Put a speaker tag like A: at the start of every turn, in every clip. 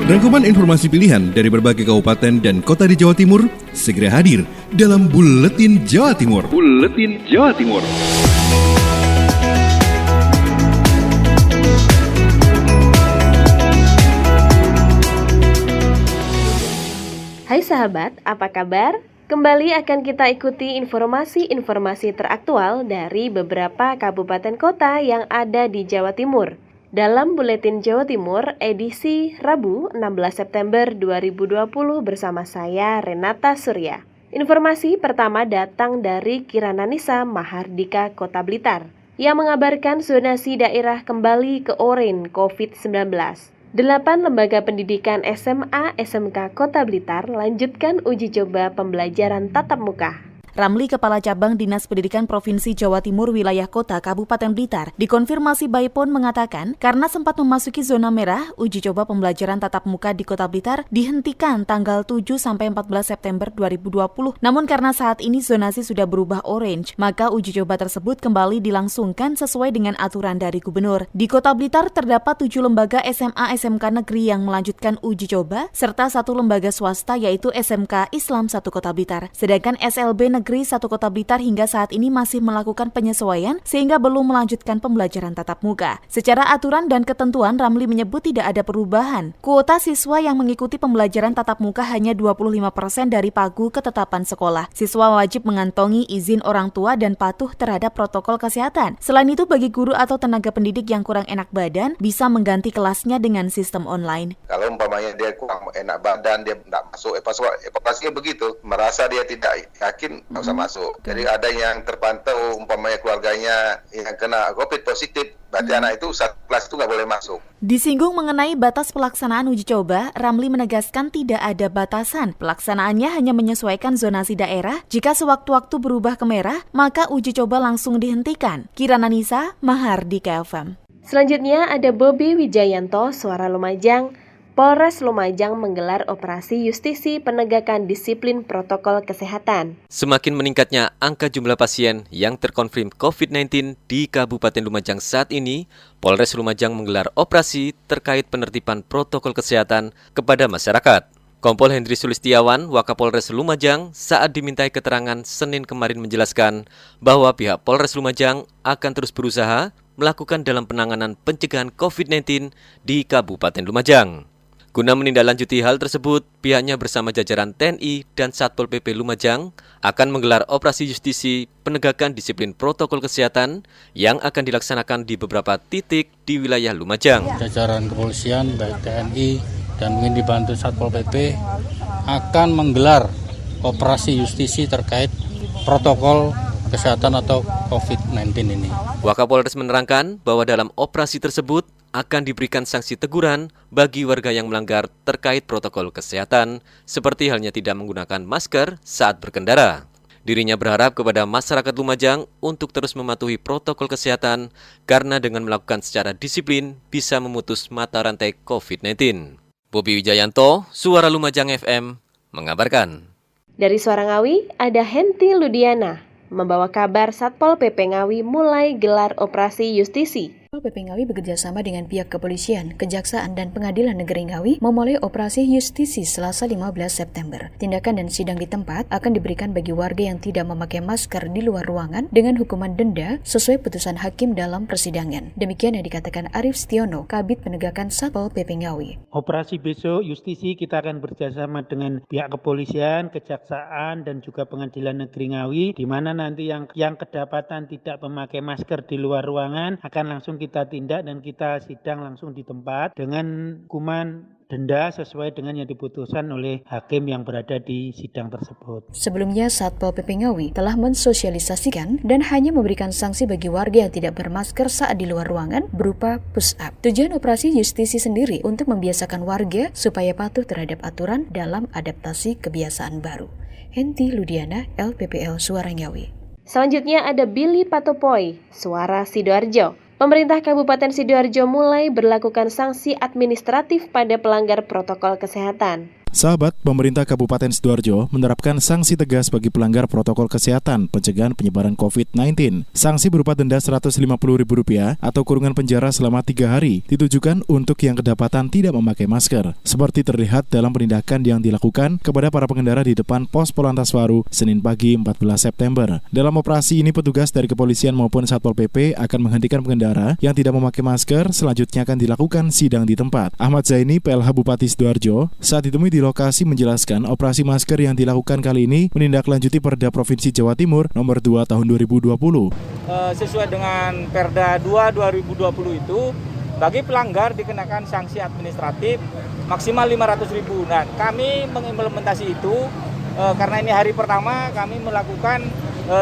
A: Rangkuman informasi pilihan dari berbagai kabupaten dan kota di Jawa Timur segera hadir dalam Buletin Jawa Timur. Buletin Jawa Timur.
B: Hai sahabat, apa kabar? Kembali akan kita ikuti informasi-informasi teraktual dari beberapa kabupaten kota yang ada di Jawa Timur. Dalam Buletin Jawa Timur edisi Rabu 16 September 2020 bersama saya Renata Surya. Informasi pertama datang dari Kirana Nisa Mahardika Kota Blitar yang mengabarkan zonasi daerah kembali ke oranye COVID-19. 8 lembaga pendidikan SMA SMK Kota Blitar lanjutkan uji coba pembelajaran tatap muka.
C: Ramli, Kepala Cabang Dinas Pendidikan Provinsi Jawa Timur Wilayah Kota Kabupaten Blitar, dikonfirmasi Baipon mengatakan karena sempat memasuki zona merah, uji coba pembelajaran tatap muka di Kota Blitar dihentikan tanggal 7-14 September 2020. Namun karena saat ini zonasi sudah berubah orange, maka uji coba tersebut kembali dilangsungkan sesuai dengan aturan dari Gubernur. Di Kota Blitar terdapat 7 lembaga SMA SMK negeri yang melanjutkan uji coba, serta 1 lembaga swasta yaitu SMK Islam 1 Kota Blitar. Sedangkan SLB Negeri 1 Kota Blitar hingga saat ini masih melakukan penyesuaian sehingga belum melanjutkan pembelajaran tatap muka. Secara aturan dan ketentuan, Ramli menyebut tidak ada perubahan. Kuota siswa yang mengikuti pembelajaran tatap muka hanya 25% dari pagu ketetapan sekolah. Siswa wajib mengantongi izin orang tua dan patuh terhadap protokol kesehatan. Selain itu, bagi guru atau tenaga pendidik yang kurang enak badan, bisa mengganti kelasnya dengan sistem online.
D: Kalau umpamanya dia kurang enak badan, dia tidak masuk evaluasinya begitu. Merasa dia tidak yakin, nggak usah masuk. Jadi ada yang terpantau umpamanya keluarganya yang kena COVID positif, berarti anak itu satu kelas itu nggak boleh masuk.
C: Disinggung mengenai batas pelaksanaan uji coba, Ramli menegaskan tidak ada batasan. Pelaksanaannya hanya menyesuaikan zonasi daerah. Jika sewaktu-waktu berubah ke merah, maka uji coba langsung dihentikan. Kirana Nisa, Mahardika FM.
B: Selanjutnya ada Bobi Wijayanto, Suara Lumajang. Polres Lumajang menggelar operasi justisi penegakan disiplin protokol kesehatan.
E: Semakin meningkatnya angka jumlah pasien yang terkonfirm COVID-19 di Kabupaten Lumajang saat ini, Polres Lumajang menggelar operasi terkait penertiban protokol kesehatan kepada masyarakat. Kompol Hendri Sulistiawan, Wakapolres Lumajang, saat dimintai keterangan Senin kemarin menjelaskan bahwa pihak Polres Lumajang akan terus berusaha melakukan dalam penanganan pencegahan COVID-19 di Kabupaten Lumajang. Guna menindaklanjuti hal tersebut, pihaknya bersama jajaran TNI dan Satpol PP Lumajang akan menggelar operasi justisi penegakan disiplin protokol kesehatan yang akan dilaksanakan di beberapa titik di wilayah Lumajang.
F: Jajaran kepolisian, baik TNI dan mungkin dibantu Satpol PP akan menggelar operasi justisi terkait protokol kesehatan atau COVID-19 ini.
E: Wakapolres menerangkan bahwa dalam operasi tersebut akan diberikan sanksi teguran bagi warga yang melanggar terkait protokol kesehatan, seperti halnya tidak menggunakan masker saat berkendara. Dirinya berharap kepada masyarakat Lumajang untuk terus mematuhi protokol kesehatan, karena dengan melakukan secara disiplin bisa memutus mata rantai COVID-19. Bobi Wijayanto, Suara Lumajang FM, mengabarkan.
B: Dari Suara Ngawi, ada Henti Ludiana membawa kabar Satpol PP Ngawi mulai gelar operasi justisi.
G: Satpol PP Ngawi bekerjasama dengan pihak kepolisian, kejaksaan, dan pengadilan negeri Ngawi memulai operasi justisi Selasa 15 September. Tindakan dan sidang di tempat akan diberikan bagi warga yang tidak memakai masker di luar ruangan dengan hukuman denda sesuai putusan hakim dalam persidangan. Demikian yang dikatakan Arif Stiono, Kabid Penegakan Satpol PP Ngawi.
H: Operasi besok justisi kita akan bekerjasama dengan pihak kepolisian, kejaksaan, dan juga pengadilan negeri Ngawi, di mana nanti yang kedapatan tidak memakai masker di luar ruangan akan langsung kita tindak dan kita sidang langsung di tempat dengan hukuman denda sesuai dengan yang diputuskan oleh hakim yang berada di sidang tersebut.
G: Sebelumnya, Satpol PP Ngawi telah mensosialisasikan dan hanya memberikan sanksi bagi warga yang tidak bermasker saat di luar ruangan berupa push up. Tujuan operasi justisi sendiri untuk membiasakan warga supaya patuh terhadap aturan dalam adaptasi kebiasaan baru. Henti Ludiana, LPPL Suara Ngawi.
B: Selanjutnya ada Billy Patopoy, Suara Sidoarjo. Pemerintah Kabupaten Sidoarjo mulai berlakukan sanksi administratif pada pelanggar protokol kesehatan.
I: Sahabat, pemerintah Kabupaten Sidoarjo menerapkan sanksi tegas bagi pelanggar protokol kesehatan pencegahan penyebaran COVID-19. Sanksi berupa denda Rp150.000 atau kurungan penjara selama 3 hari ditujukan untuk yang kedapatan tidak memakai masker. Seperti terlihat dalam penindakan yang dilakukan kepada para pengendara di depan pos Polantas Waru Senin pagi 14 September. Dalam operasi ini petugas dari kepolisian maupun Satpol PP akan menghentikan pengendara yang tidak memakai masker. Selanjutnya akan dilakukan sidang di tempat. Ahmad Zaini, PLH Bupati Sidoarjo, saat ditemui di lokasi menjelaskan operasi masker yang dilakukan kali ini menindaklanjuti Perda Provinsi Jawa Timur nomor 2 tahun 2020.
J: Sesuai dengan Perda 2 2020 itu, bagi pelanggar dikenakan sanksi administratif maksimal Rp500.000. Nah, kami mengimplementasi itu karena ini hari pertama kami melakukan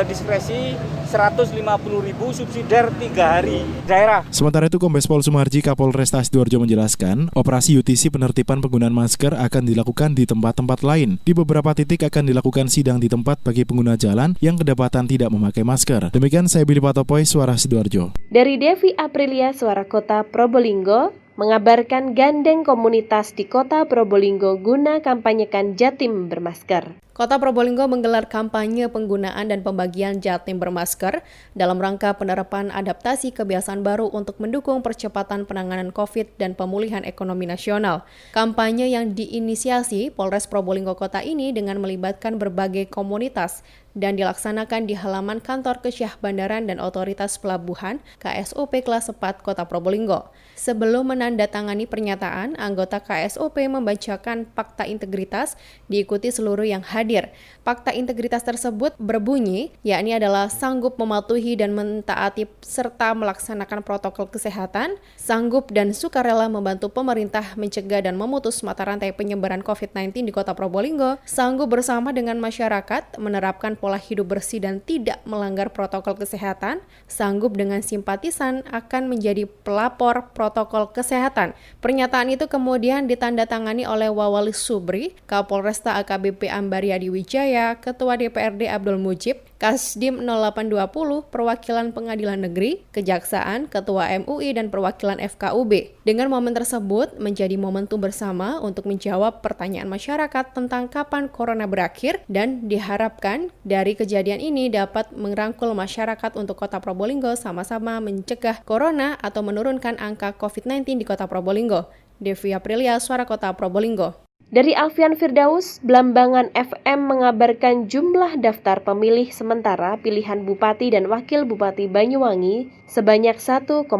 J: diskresi Rp150.000 subsidiar 3 hari daerah.
I: Sementara itu, Kombes Pol Sumarji, Kapolresta Sidoarjo menjelaskan, operasi UTC penertiban penggunaan masker akan dilakukan di tempat-tempat lain. Di beberapa titik akan dilakukan sidang di tempat bagi pengguna jalan yang kedapatan tidak memakai masker. Demikian saya Billy Patopoy, Suara Sidoarjo.
B: Dari Devi Aprilia, Suara Kota Probolinggo, mengabarkan gandeng komunitas di Kota Probolinggo guna kampanyekan Jatim bermasker.
K: Kota Probolinggo menggelar kampanye penggunaan dan pembagian Jatim bermasker dalam rangka penerapan adaptasi kebiasaan baru untuk mendukung percepatan penanganan COVID dan pemulihan ekonomi nasional. Kampanye yang diinisiasi Polres Probolinggo Kota ini dengan melibatkan berbagai komunitas dan dilaksanakan di halaman kantor Kesyah Bandaran dan Otoritas Pelabuhan KSOP kelas 4 Kota Probolinggo. Sebelum menandatangani pernyataan, anggota KSOP membacakan fakta integritas diikuti seluruh yang hadir. Fakta integritas tersebut berbunyi, yakni adalah sanggup mematuhi dan mentaati serta melaksanakan protokol kesehatan, sanggup dan sukarela membantu pemerintah mencegah dan memutus mata rantai penyebaran COVID-19 di Kota Probolinggo, sanggup bersama dengan masyarakat menerapkan pola hidup bersih dan tidak melanggar protokol kesehatan, sanggup dengan simpatisan akan menjadi pelapor protokol kesehatan. Pernyataan itu kemudian ditandatangani oleh Wawali Subri, Kapolresta AKBP Ambaryadi Wijaya, Ketua DPRD Abdul Mujib, Kasdim 0820, Perwakilan Pengadilan Negeri, Kejaksaan, Ketua MUI, dan Perwakilan FKUB. Dengan momen tersebut menjadi momentum bersama untuk menjawab pertanyaan masyarakat tentang kapan corona berakhir dan diharapkan dari kejadian ini dapat merangkul masyarakat untuk Kota Probolinggo sama-sama mencegah corona atau menurunkan angka COVID-19 di Kota Probolinggo. Devi Aprilia, Suara Kota Probolinggo.
B: Dari Alfian Firdaus, Blambangan FM mengabarkan jumlah daftar pemilih sementara pilihan Bupati dan Wakil Bupati Banyuwangi sebanyak 1,3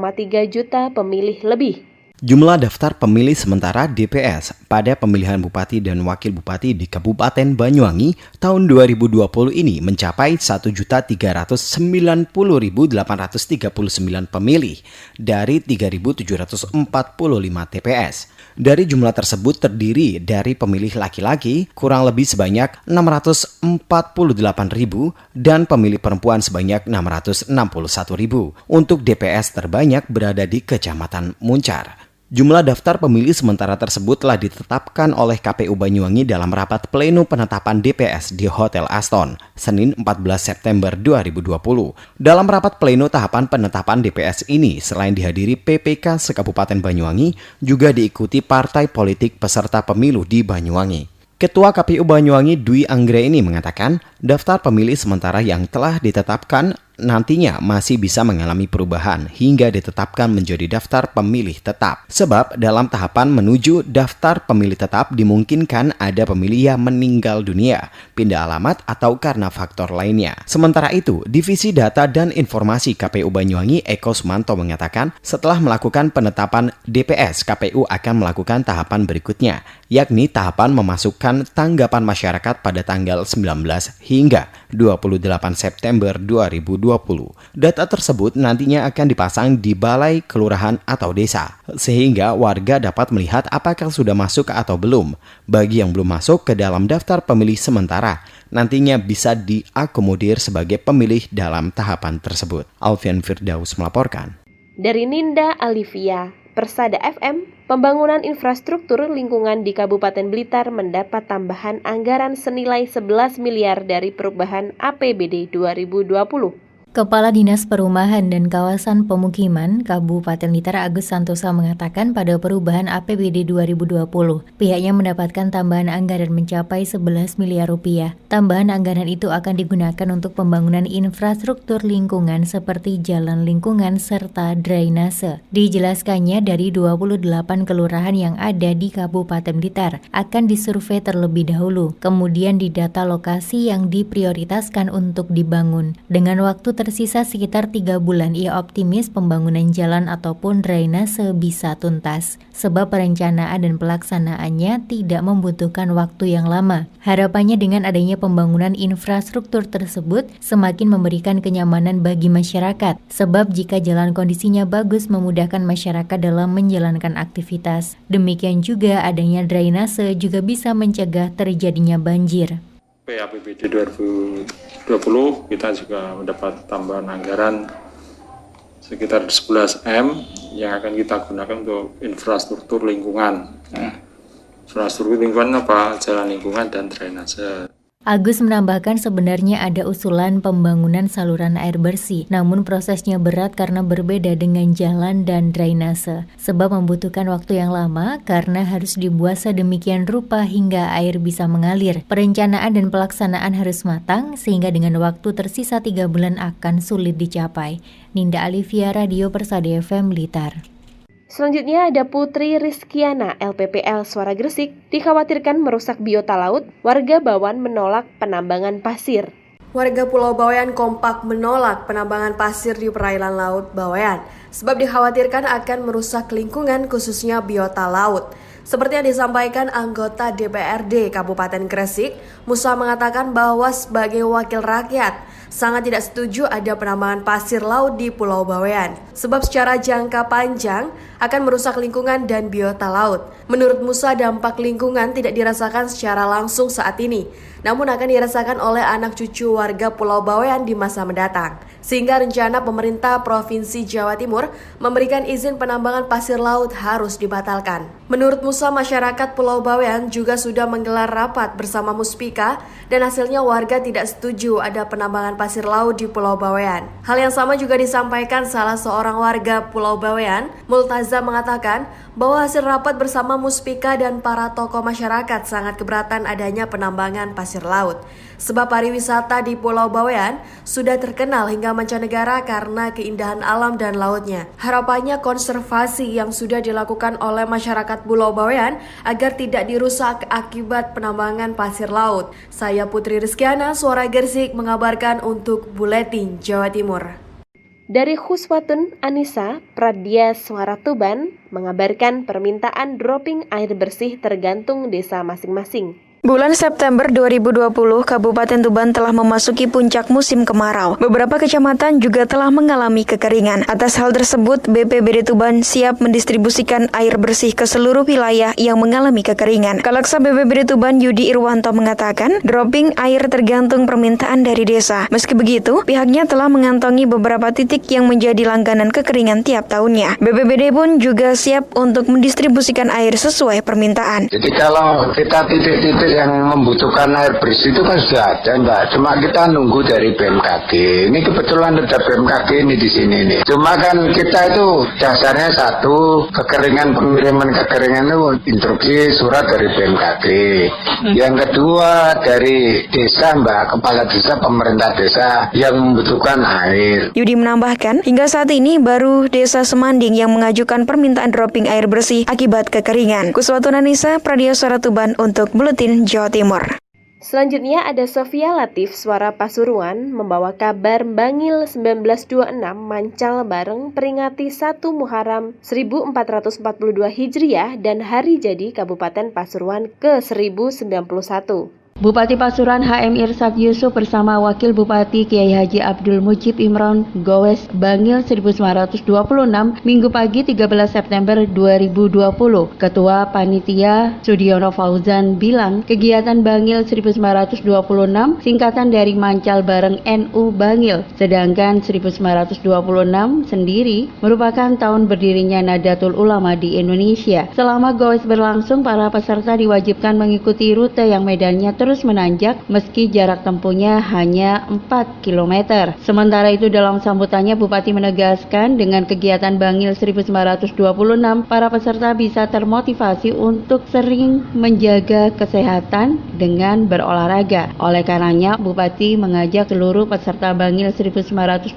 B: juta pemilih lebih.
L: Jumlah daftar pemilih sementara DPS pada pemilihan Bupati dan Wakil Bupati di Kabupaten Banyuwangi tahun 2020 ini mencapai 1.390.839 pemilih dari 3.745 TPS. Dari jumlah tersebut terdiri dari pemilih laki-laki kurang lebih sebanyak 648.000 dan pemilih perempuan sebanyak 661.000. Untuk DPS terbanyak berada di Kecamatan Muncar. Jumlah daftar pemilih sementara tersebut telah ditetapkan oleh KPU Banyuwangi dalam rapat pleno penetapan DPS di Hotel Aston, Senin 14 September 2020. Dalam rapat pleno tahapan penetapan DPS ini, selain dihadiri PPK se-Kabupaten Banyuwangi, juga diikuti partai politik peserta pemilu di Banyuwangi. Ketua KPU Banyuwangi Dwi Anggraini mengatakan, daftar pemilih sementara yang telah ditetapkan nantinya masih bisa mengalami perubahan hingga ditetapkan menjadi daftar pemilih tetap. Sebab dalam tahapan menuju daftar pemilih tetap dimungkinkan ada pemilih yang meninggal dunia, pindah alamat atau karena faktor lainnya. Sementara itu, Divisi Data dan Informasi KPU Banyuwangi Eko Sumanto mengatakan setelah melakukan penetapan DPS, KPU akan melakukan tahapan berikutnya, yakni tahapan memasukkan tanggapan masyarakat pada tanggal 19 hingga 28 September 2020. Data tersebut nantinya akan dipasang di balai kelurahan atau desa, sehingga warga dapat melihat apakah sudah masuk atau belum. Bagi yang belum masuk ke dalam daftar pemilih sementara, nantinya bisa diakomodir sebagai pemilih dalam tahapan tersebut. Alfian Firdaus melaporkan.
B: Dari Ninda Alivia, Persada FM, pembangunan infrastruktur lingkungan di Kabupaten Blitar mendapat tambahan anggaran senilai 11 miliar dari perubahan APBD 2020.
M: Kepala Dinas Perumahan dan Kawasan Pemukiman Kabupaten Blitar Agus Santosa mengatakan pada perubahan APBD 2020, pihaknya mendapatkan tambahan anggaran mencapai 11 miliar rupiah. Tambahan anggaran itu akan digunakan untuk pembangunan infrastruktur lingkungan seperti jalan lingkungan serta drainase. Dijelaskannya dari 28 kelurahan yang ada di Kabupaten Blitar akan disurvei terlebih dahulu, kemudian didata lokasi yang diprioritaskan untuk dibangun. Dengan waktu tersisa sekitar 3 bulan, ia optimis pembangunan jalan ataupun drainase bisa tuntas, sebab perencanaan dan pelaksanaannya tidak membutuhkan waktu yang lama. Harapannya dengan adanya pembangunan infrastruktur tersebut semakin memberikan kenyamanan bagi masyarakat, sebab jika jalan kondisinya bagus memudahkan masyarakat dalam menjalankan aktivitas. Demikian juga adanya drainase juga bisa mencegah terjadinya banjir.
N: APBD 2020 kita juga mendapat tambahan anggaran sekitar 11 M yang akan kita gunakan untuk infrastruktur lingkungan. Infrastruktur lingkungan apa? Jalan lingkungan dan drainase.
M: Agus menambahkan sebenarnya ada usulan pembangunan saluran air bersih, namun prosesnya berat karena berbeda dengan jalan dan drainase, sebab membutuhkan waktu yang lama karena harus dibuat sedemikian rupa hingga air bisa mengalir. Perencanaan dan pelaksanaan harus matang, sehingga dengan waktu tersisa 3 bulan akan sulit dicapai. Ninda Alivia, Radio Persada FM Blitar.
B: Selanjutnya ada Putri Rizkiana, LPPL Suara Gresik, dikhawatirkan merusak biota laut, warga Bawan menolak penambangan pasir.
O: Warga Pulau Bawean kompak menolak penambangan pasir di perairan laut Bawean, sebab dikhawatirkan akan merusak lingkungan khususnya biota laut. Seperti yang disampaikan anggota DPRD Kabupaten Gresik, Musa mengatakan bahwa sebagai wakil rakyat, sangat tidak setuju ada penambangan pasir laut di Pulau Bawean, sebab secara jangka panjang akan merusak lingkungan dan biota laut. Menurut Musa, dampak lingkungan tidak dirasakan secara langsung saat ini, namun akan dirasakan oleh anak cucu warga Pulau Bawean di masa mendatang. Sehingga rencana pemerintah Provinsi Jawa Timur memberikan izin penambangan pasir laut harus dibatalkan. Menurut Musa, masyarakat Pulau Bawean juga sudah menggelar rapat bersama Muspika dan hasilnya warga tidak setuju ada penambangan pasir laut di Pulau Bawean. Hal yang sama juga disampaikan salah seorang warga Pulau Bawean, Multaza, mengatakan bahwa hasil rapat bersama Muspika dan para tokoh masyarakat sangat keberatan adanya penambangan pasir laut. Sebab pariwisata di Pulau Bawean sudah terkenal hingga mancanegara karena keindahan alam dan lautnya. Harapannya konservasi yang sudah dilakukan oleh masyarakat Pulau Bawean agar tidak dirusak akibat penambangan pasir laut. Saya Putri Rizkiana, Suara Gresik, mengabarkan untuk Buletin Jawa Timur.
B: Dari Khuswatun Anissa, Pradya Suara Tuban, mengabarkan permintaan dropping air bersih tergantung desa masing-masing.
P: Bulan September 2020, Kabupaten Tuban telah memasuki puncak musim kemarau. Beberapa kecamatan juga telah mengalami kekeringan. Atas hal tersebut, BPBD Tuban siap mendistribusikan air bersih ke seluruh wilayah yang mengalami kekeringan. Kaleksa BPBD Tuban Yudi Irwanto mengatakan, dropping air tergantung permintaan dari desa. Meski begitu, pihaknya telah mengantongi beberapa titik yang menjadi langganan kekeringan tiap tahunnya. BPBD pun juga siap untuk mendistribusikan air sesuai permintaan.
Q: Jadi kalau kita titik-titik yang membutuhkan air bersih itu kan sudah ada, Mbak. Cuma kita nunggu dari BMKG. Ini kebetulan ada BMKG ini di sini nih. Cuma kan kita itu dasarnya satu, pengiriman kekeringan itu instruksi surat dari BMKG. Yang kedua dari desa, Mbak, kepala desa, pemerintah desa yang membutuhkan air.
P: Yudi menambahkan, hingga saat ini baru Desa Semanding yang mengajukan permintaan dropping air bersih akibat kekeringan. Kuswatun Anissa, Pradya Suara Tuban untuk Buletin Jawa Timur.
B: Selanjutnya ada Sofia Latif, Suara Pasuruan, membawa kabar Bangil 1926 Mancal bareng peringati 1 Muharram 1442 Hijriah dan hari jadi Kabupaten Pasuruan ke-1091.
R: Bupati Pasuruan HM Irsad Yusuf bersama Wakil Bupati Kiai Haji Abdul Mujib Imron Gowes Bangil 1926 Minggu pagi 13 September 2020. Ketua Panitia Sudiono Fauzan bilang kegiatan Bangil 1926 singkatan dari Mancal Bareng NU Bangil, sedangkan 1926 sendiri merupakan tahun berdirinya Nahdlatul Ulama di Indonesia. Selama Gowes berlangsung, para peserta diwajibkan mengikuti rute yang medannya terus menanjak meski jarak tempuhnya hanya 4 km. Sementara itu dalam sambutannya Bupati menegaskan dengan kegiatan Bangil 1926 para peserta bisa termotivasi untuk sering menjaga kesehatan dengan berolahraga. Oleh karenanya Bupati mengajak seluruh peserta Bangil 1926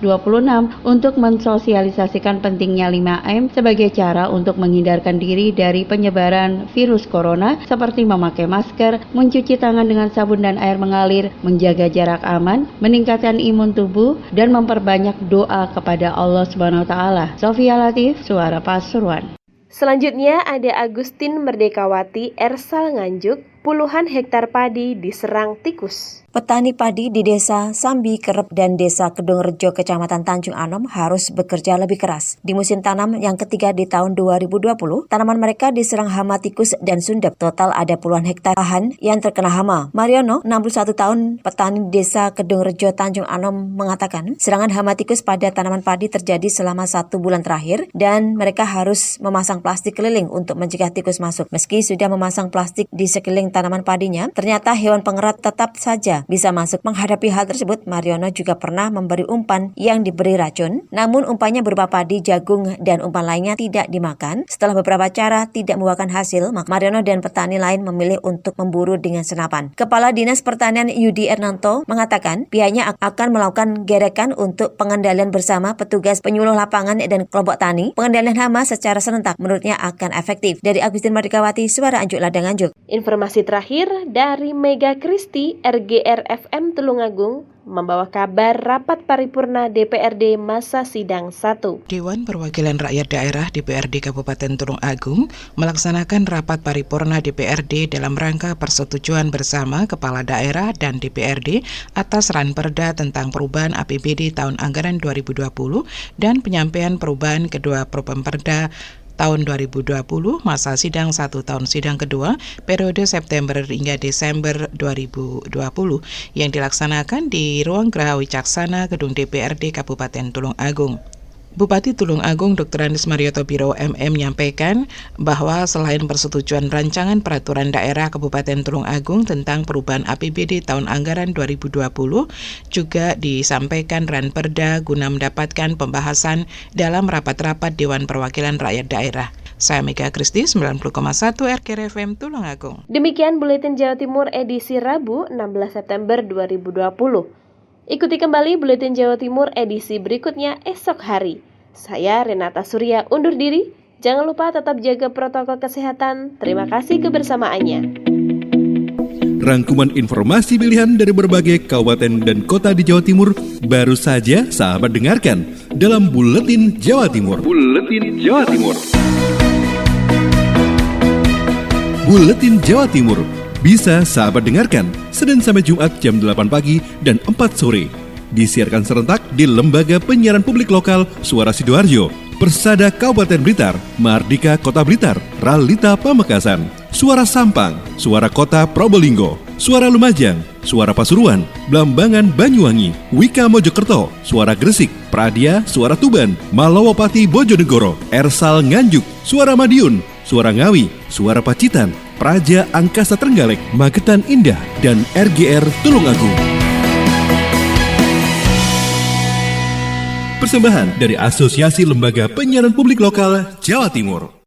R: untuk mensosialisasikan pentingnya 5M sebagai cara untuk menghindarkan diri dari penyebaran virus corona seperti memakai masker, mencuci tangan dengan sabun dan air mengalir, menjaga jarak aman, meningkatkan imun tubuh, dan memperbanyak doa kepada Allah Subhanahu wa Ta'ala. Sofia Latif, Suara Pasuruan.
B: Selanjutnya ada Agustin Merdekawati Ersal Nganjuk, puluhan hektar padi diserang tikus.
S: Petani padi di Desa Sambi Kerep dan Desa Kedung Rejo, Kecamatan Tanjung Anom harus bekerja lebih keras. Di musim tanam yang ketiga di tahun 2020, tanaman mereka diserang hama tikus dan sundep. Total ada puluhan hektar lahan yang terkena hama. Mariono, 61 tahun, petani Desa Kedung Rejo, Tanjung Anom, mengatakan serangan hama tikus pada tanaman padi terjadi selama 1 bulan terakhir dan mereka harus memasang plastik keliling untuk mencegah tikus masuk. Meski sudah memasang plastik di sekeliling tanaman padinya, ternyata hewan pengerat tetap saja bisa masuk. Menghadapi hal tersebut, Mariono juga pernah memberi umpan yang diberi racun, namun umpannya berupa padi, jagung, dan umpan lainnya tidak dimakan. Setelah beberapa cara tidak membuahkan hasil, Mariono dan petani lain memilih untuk memburu dengan senapan. Kepala Dinas Pertanian Yudi Ernanto mengatakan pihaknya akan melakukan gerakan untuk pengendalian bersama petugas penyuluh lapangan dan kelompok tani. Pengendalian hama secara serentak menurutnya akan efektif. Dari Agustin Merdekawati, Suara Anjuk Ladang Anjuk.
B: Informasi terakhir dari Mega Kristi RGR FM Tulungagung membawa kabar rapat paripurna DPRD masa sidang 1.
T: Dewan Perwakilan Rakyat Daerah DPRD Kabupaten Tulungagung melaksanakan rapat paripurna DPRD dalam rangka persetujuan bersama Kepala Daerah dan DPRD atas Ranperda tentang perubahan APBD tahun anggaran 2020 dan penyampaian perubahan kedua Propemperda tahun 2020, masa sidang 1 tahun sidang kedua, periode September hingga Desember 2020, yang dilaksanakan di Ruang Geraha Wicaksana Gedung DPRD Kabupaten Tulungagung. Bupati Tulungagung Dr. Andes Marioto Biro MM menyampaikan bahwa selain persetujuan rancangan peraturan daerah Kabupaten Tulungagung tentang perubahan APBD tahun anggaran 2020, juga disampaikan Ranperda guna mendapatkan pembahasan dalam rapat-rapat Dewan Perwakilan Rakyat Daerah. Saya Mega Kristi, 90,1 RGR FM Tulungagung.
B: Demikian Buletin Jawa Timur edisi Rabu 16 September 2020. Ikuti kembali Buletin Jawa Timur edisi berikutnya esok hari. Saya Renata Surya undur diri. Jangan lupa tetap jaga protokol kesehatan. Terima kasih kebersamaannya.
A: Rangkuman informasi pilihan dari berbagai kabupaten dan kota di Jawa Timur baru saja sahabat dengarkan dalam Buletin Jawa Timur. Buletin Jawa Timur. Buletin Jawa Timur bisa sahabat dengarkan Senin sampai Jumat jam 8 pagi dan 4 sore. Disiarkan serentak di Lembaga Penyiaran Publik Lokal Suara Sidoarjo, Persada Kabupaten Blitar, Mardika Kota Blitar, Ralita Pamekasan, Suara Sampang, Suara Kota Probolinggo, Suara Lumajang, Suara Pasuruan, Blambangan Banyuwangi, Wika Mojokerto, Suara Gresik, Pradia, Suara Tuban, Malawapati Bojonegoro, Ersal Nganjuk, Suara Madiun, Suara Ngawi, Suara Pacitan, Praja Angkasa Trenggalek, Magetan Indah, dan RGR Tulungagung. Persembahan dari Asosiasi Lembaga Penyiaran Publik Lokal Jawa Timur.